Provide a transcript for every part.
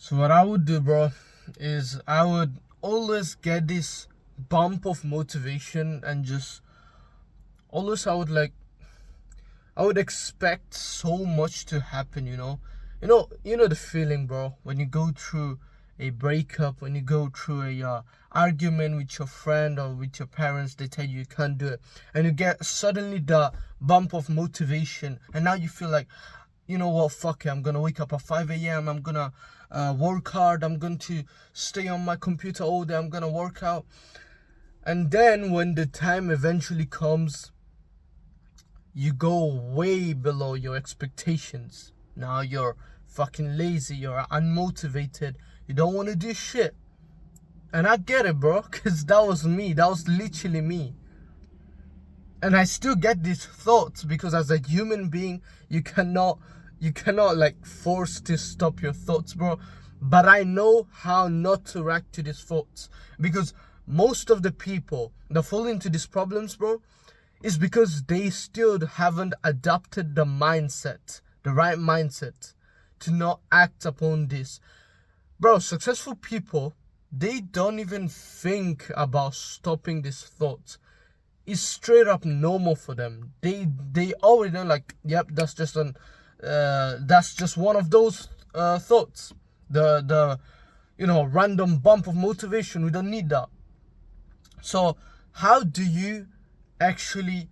So what I would do, bro, is I would always get this bump of motivation and just always I would expect so much to happen, you know the feeling, bro, when you go through a breakup, when you go through a argument with your friend or with your parents, they tell you can't do it, and you get suddenly the bump of motivation, and now you feel like, you know what, fuck it, I'm gonna wake up at 5 a.m. I'm gonna work hard. I'm going to stay on my computer all day. I'm gonna work out. And then when the time eventually comes, you go way below your expectations. Now you're fucking lazy, you're unmotivated, you don't want to do shit. And I get it, bro, because that was me. That was literally me. And I still get these thoughts because as a human being, you cannot like force to stop your thoughts, bro. But I know how not to react to these thoughts, because most of the people that fall into these problems, bro, is because they still haven't adopted the mindset, the right mindset, to not act upon this. Bro, successful people, they don't even think about stopping these thoughts. It's straight up normal for them. They already know, like, yep, that's just one of those thoughts. The random bump of motivation. We don't need that. So how do you actually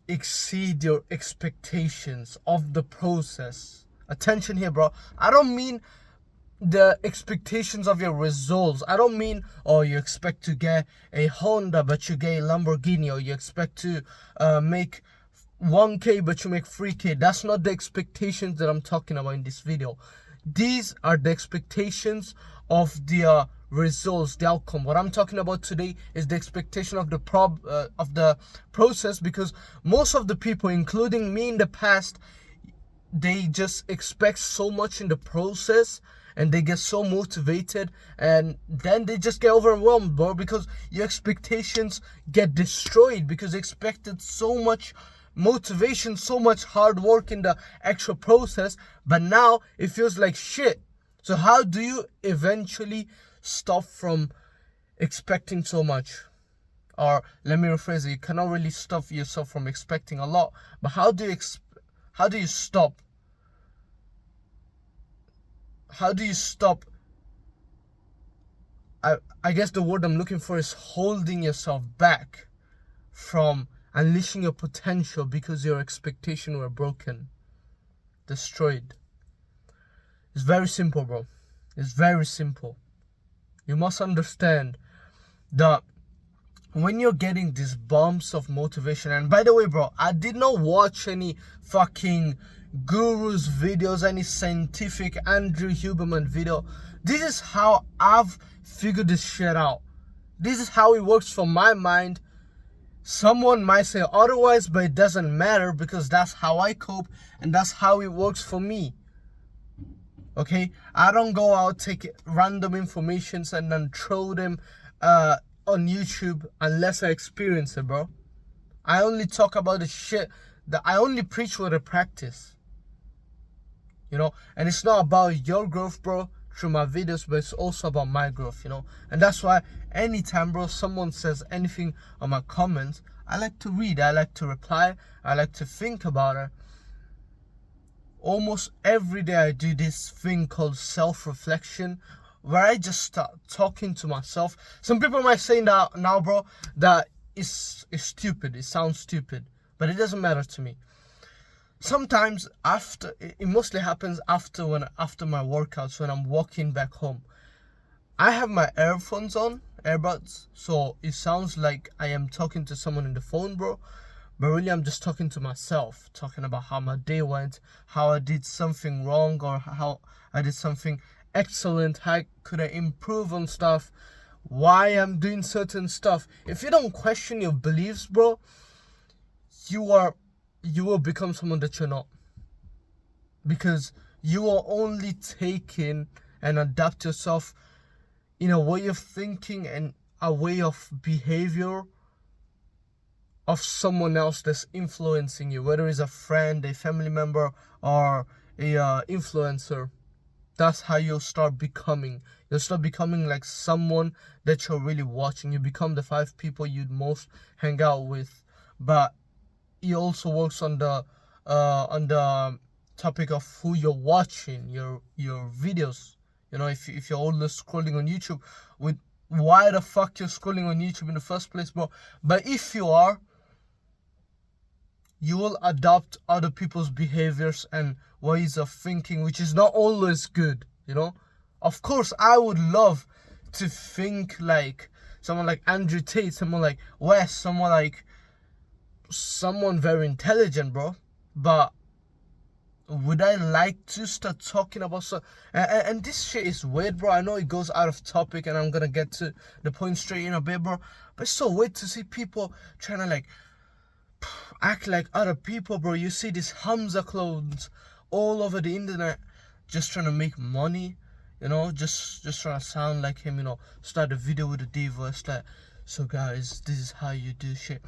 exceed your expectations of the process? Attention here, bro. I don't mean the expectations of your results. I don't mean, oh, you expect to get a Honda but you get a Lamborghini, or you expect to make 1K but you make 3K. That's not the expectations that I'm talking about in this video. These are the expectations of the results, the outcome. What I'm talking about today is the expectation of the process, because most of the people, including me in the past, they just expect so much in the process and they get so motivated, and then they just get overwhelmed, bro, because your expectations get destroyed because they expected so much motivation, so much hard work in the actual process, but now it feels like shit. So how do you eventually stop from expecting so much? Or let me rephrase it, you cannot really stop yourself from expecting a lot, but how do you stop? How do you stop? I guess the word I'm looking for is holding yourself back from unleashing your potential because your expectations were broken, destroyed. It's very simple, bro. It's very simple. You must understand that when you're getting these bumps of motivation, and by the way, bro, I did not watch any fucking gurus videos, any scientific Andrew Huberman video. This is how I've figured this shit out. This is how it works for my mind. Someone might say otherwise, but it doesn't matter because that's how I cope and that's how it works for me. Okay? I don't go out, take random informations and then throw them on YouTube unless I experience it, bro. I only talk about the shit that I only preach what I practice. And it's not about your growth, bro, through my videos, but it's also about my growth, and that's why anytime, bro, someone says anything on my comments, I like to read, I like to reply, I like to think about it. Almost every day I do this thing called self-reflection, where I just start talking to myself. Some people might say that now, bro, that is stupid, it sounds stupid, but it doesn't matter to me. Sometimes it mostly happens after my workouts, when I'm walking back home. I have my earbuds, so it sounds like I am talking to someone in the phone, bro. But really, I'm just talking to myself, talking about how my day went, how I did something wrong, or how I did something excellent, how could I improve on stuff, why I'm doing certain stuff. If you don't question your beliefs, bro, you will become someone that you're not, because you are only taking and adapt yourself in a way of thinking and a way of behavior of someone else that's influencing you, whether it's a friend, a family member, or a influencer. that's how you'll start becoming. You'll start becoming like someone that you're really watching. You become the 5 people you'd most hang out with. But it also works on the topic of who you're watching, your videos. You know, if you're always scrolling on YouTube, with why the fuck you're scrolling on YouTube in the first place, bro? But if you are, you will adopt other people's behaviors and ways of thinking, which is not always good, you know. Of course, I would love to think like someone like Andrew Tate, someone like Wes, someone very intelligent, bro. But would I like to start talking about and this shit is weird, bro. I know it goes out of topic and I'm gonna get to the point straight in a bit, bro. But it's so weird to see people trying to like act like other people, bro. You see these Hamza clones all over the internet just trying to make money, you know, just trying to sound like him, you know, start a video with a D voice like, so guys, this is how you do shit.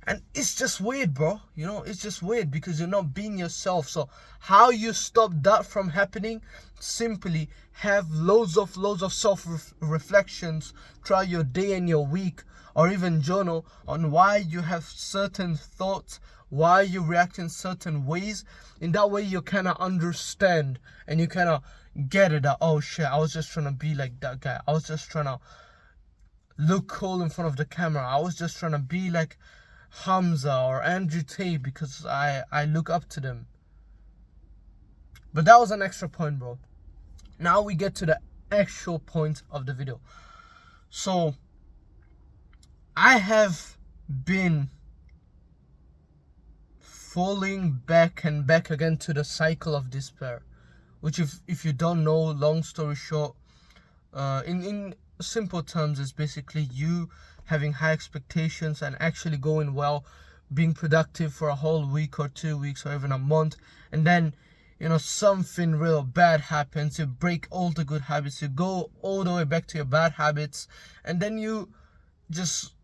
And it's just weird, bro. You know, it's just weird because you're not being yourself. So how you stop that from happening? Simply have loads of self-reflections throughout your day and your week, or even journal on why you have certain thoughts, why you react in certain ways. In that way, you kind of understand and you kind of get it that, oh shit, I was just trying to be like that guy. I was just trying to look cool in front of the camera. I was just trying to be like Hamza or Andrew Tate because I look up to them. But that was an extra point, bro. Now we get to the actual point of the video. So I have been falling back and back again to the cycle of despair, which if you don't know, long story short, in simple terms, is basically you having high expectations and actually going well, being productive for a whole week or 2 weeks or even a month, and then, you know, something real bad happens. You break all the good habits, you go all the way back to your bad habits, and then you just,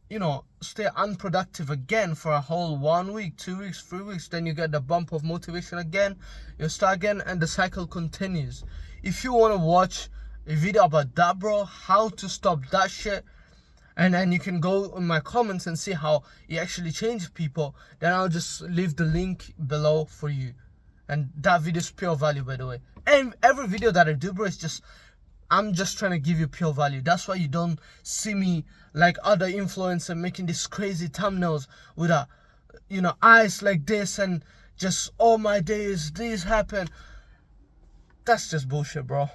you know, stay unproductive again for a whole 1 week, 2 weeks, 3 weeks. Then you get the bump of motivation again, you start again, and the cycle continues. If you want to watch a video about that, bro, how to stop that shit, and then you can go in my comments and see how it actually changed people, then I'll just leave the link below for you. And that video is pure value, by the way. And every video that I do, bro, is just, I'm just trying to give you pure value. That's why you don't see me like other influencers making these crazy thumbnails with a, you know, eyes like this and just, oh my days, this happened. That's just bullshit, bro.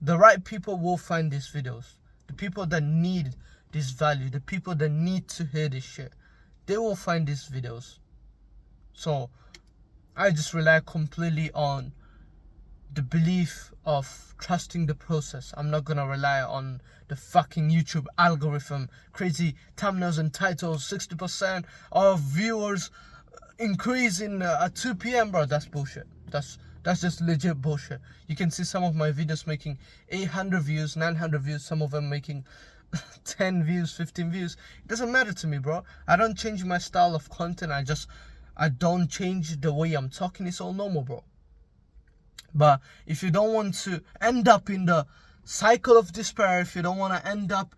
The right people will find these videos. The people that need this value, the people that need to hear this shit, they will find these videos. So I just rely completely on the belief of trusting the process. I'm not gonna rely on the fucking YouTube algorithm, crazy thumbnails and titles, 60% of viewers increasing at 2 p.m, bro. That's bullshit. That's just legit bullshit. You can see some of my videos making 800 views, 900 views, some of them making 10 views, 15 views. It doesn't matter to me, bro. I don't change my style of content. I don't change the way I'm talking. It's all normal, bro. But if you don't want to end up in the cycle of despair, if you don't want to end up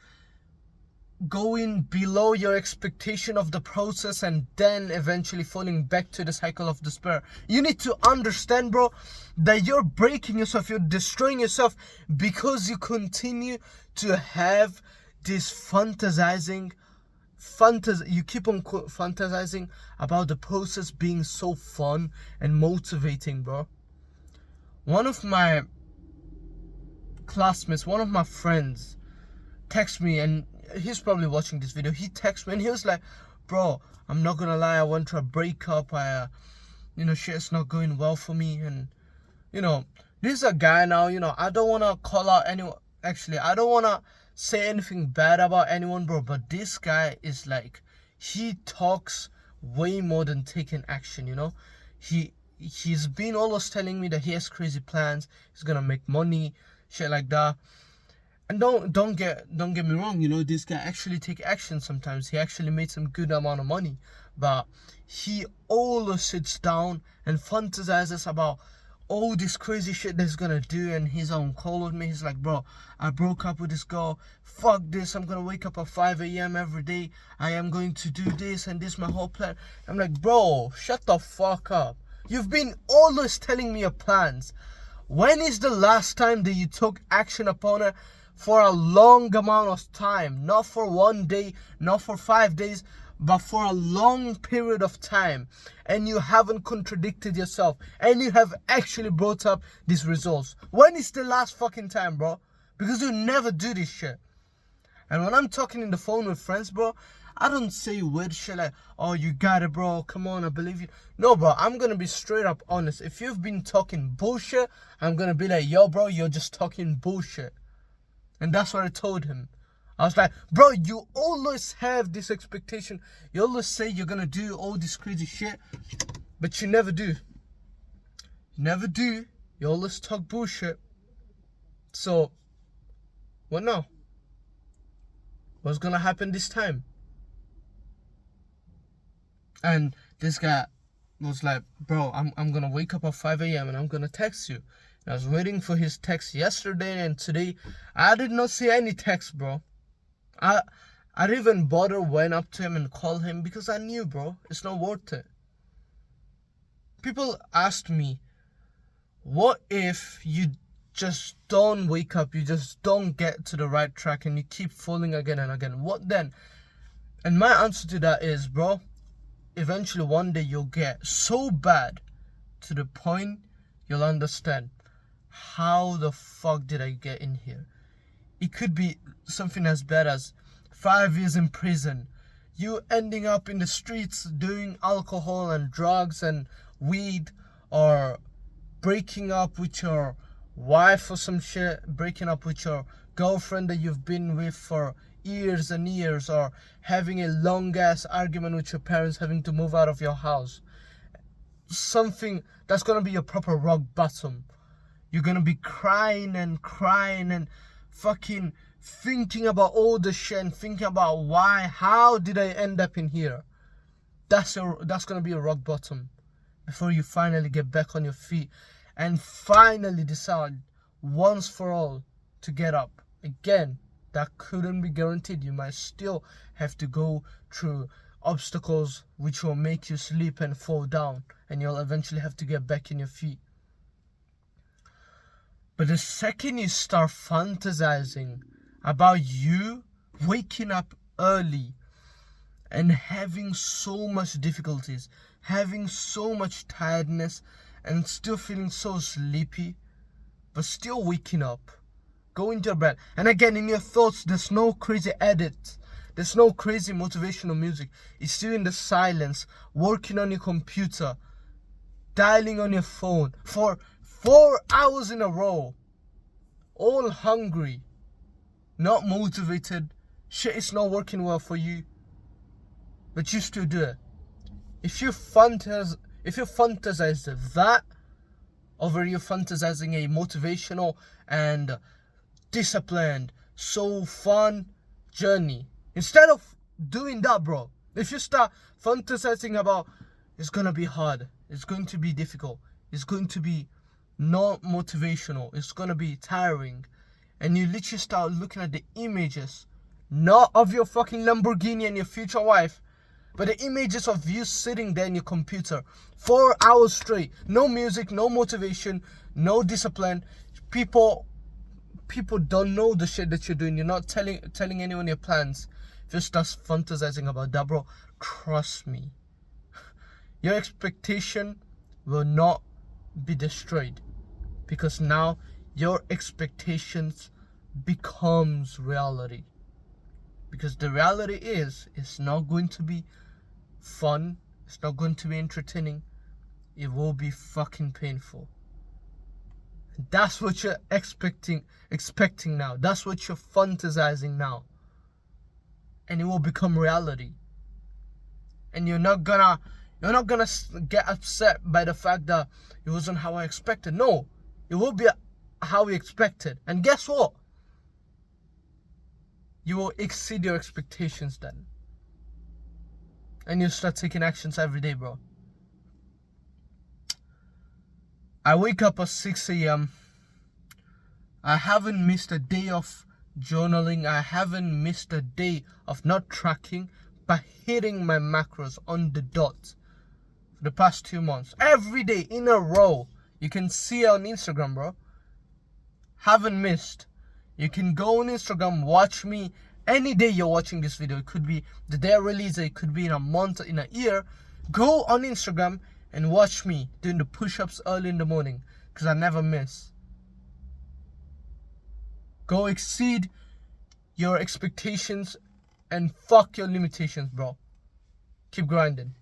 going below your expectation of the process and then eventually falling back to the cycle of despair, you need to understand, bro, that you're breaking yourself, you're destroying yourself because you continue to have this you keep on fantasizing about the process being so fun and motivating, bro. One of my classmates, one of my friends texted me, and he's probably watching this video. He texted me and he was like, bro, I'm not gonna lie, I went through a breakup. Shit's not going well for me. And, you know, this is a guy now, you know, I don't want to call out anyone. Actually, I don't want to say anything bad about anyone, bro. But this guy is like, he talks way more than taking action, you know. He's been always telling me that he has crazy plans. He's gonna make money, shit like that. And don't get me wrong, you know, this guy actually take action sometimes. He actually made some good amount of money. But he always sits down and fantasizes about all this crazy shit that he's gonna do, and he's on call with me. He's like, bro, I broke up with this girl. Fuck this. I'm gonna wake up at 5 a.m. every day. I am going to do this and this, my whole plan. I'm like, bro, shut the fuck up. You've been always telling me your plans. When is the last time that you took action upon it for a long amount of time? Not for one day, not for 5 days, but for a long period of time. And you haven't contradicted yourself. And you have actually brought up these results. When is the last fucking time, bro? Because you never do this shit. And when I'm talking in the phone with friends, bro, I don't say weird shit like, oh, you got it, bro. Come on, I believe you. No, bro, I'm going to be straight up honest. If you've been talking bullshit, I'm going to be like, yo, bro, you're just talking bullshit. And that's what I told him. I was like, bro, you always have this expectation. You always say you're going to do all this crazy shit, but you never do. You never do. You always talk bullshit. So, what now? What's going to happen this time? And this guy was like, bro, I'm going to wake up at 5 a.m. and I'm going to text you. And I was waiting for his text yesterday and today. I did not see any text, bro. I didn't even bother went up to him and called him because I knew, bro, it's not worth it. People asked me, what if you just don't wake up, you just don't get to the right track and you keep falling again and again? What then? And my answer to that is, bro, eventually one day you'll get so bad to the point you'll understand, how the fuck did I get in here? It could be something as bad as 5 years in prison, you ending up in the streets doing alcohol and drugs and weed, or breaking up with your wife or some shit, breaking up with your girlfriend that you've been with for years and years, or having a long ass argument with your parents, having to move out of your house. Something that's gonna be a proper rock bottom. You're gonna be crying and fucking thinking about all the shit and thinking about how did I end up in here? That's gonna be a rock bottom before you finally get back on your feet and finally decide once for all to get up. Again, that couldn't be guaranteed. You might still have to go through obstacles which will make you slip and fall down, and you'll eventually have to get back in your feet. But the second you start fantasizing about you waking up early and having so much difficulties, having so much tiredness, and still feeling so sleepy, but still waking up, going to bed, and again in your thoughts there's no crazy edit, there's no crazy motivational music. It's still in the silence, working on your computer, dialing on your phone for 4 hours in a row, all hungry, not motivated, shit is not working well for you, but you still do it. If you fantasize that over you fantasizing a motivational and disciplined, so fun journey, instead of doing that, bro, if you start fantasizing about it's gonna be hard, it's going to be difficult, it's going to be not motivational, it's gonna be tiring, and you literally start looking at the images, not of your fucking Lamborghini and your future wife, but the images of you sitting there in your computer 4 hours straight, no music, no motivation, no discipline. People don't know the shit that you're doing. You're not telling anyone your plans. If you start fantasizing about that, bro, trust me, your expectation will not be destroyed, because now your expectations becomes reality. Because the reality is, it's not going to be fun, it's not going to be entertaining, it will be fucking painful. And that's what you're expecting now. That's what you're fantasizing now. And it will become reality. And you're not gonna get upset by the fact that it wasn't how I expected. No, it will be how we expected. And guess what? You will exceed your expectations then. And you start taking actions every day, bro. I wake up at 6 a.m. I haven't missed a day of journaling. I haven't missed a day of not tracking, but hitting my macros on the dot for the past 2 months. Every day in a row. You can see it on Instagram, bro. Haven't missed. You can go on Instagram, watch me any day you're watching this video. It could be the day I release it, it could be in a month, in a year. Go on Instagram and watch me doing the push-ups early in the morning, because I never miss. Go exceed your expectations and fuck your limitations, bro. Keep grinding.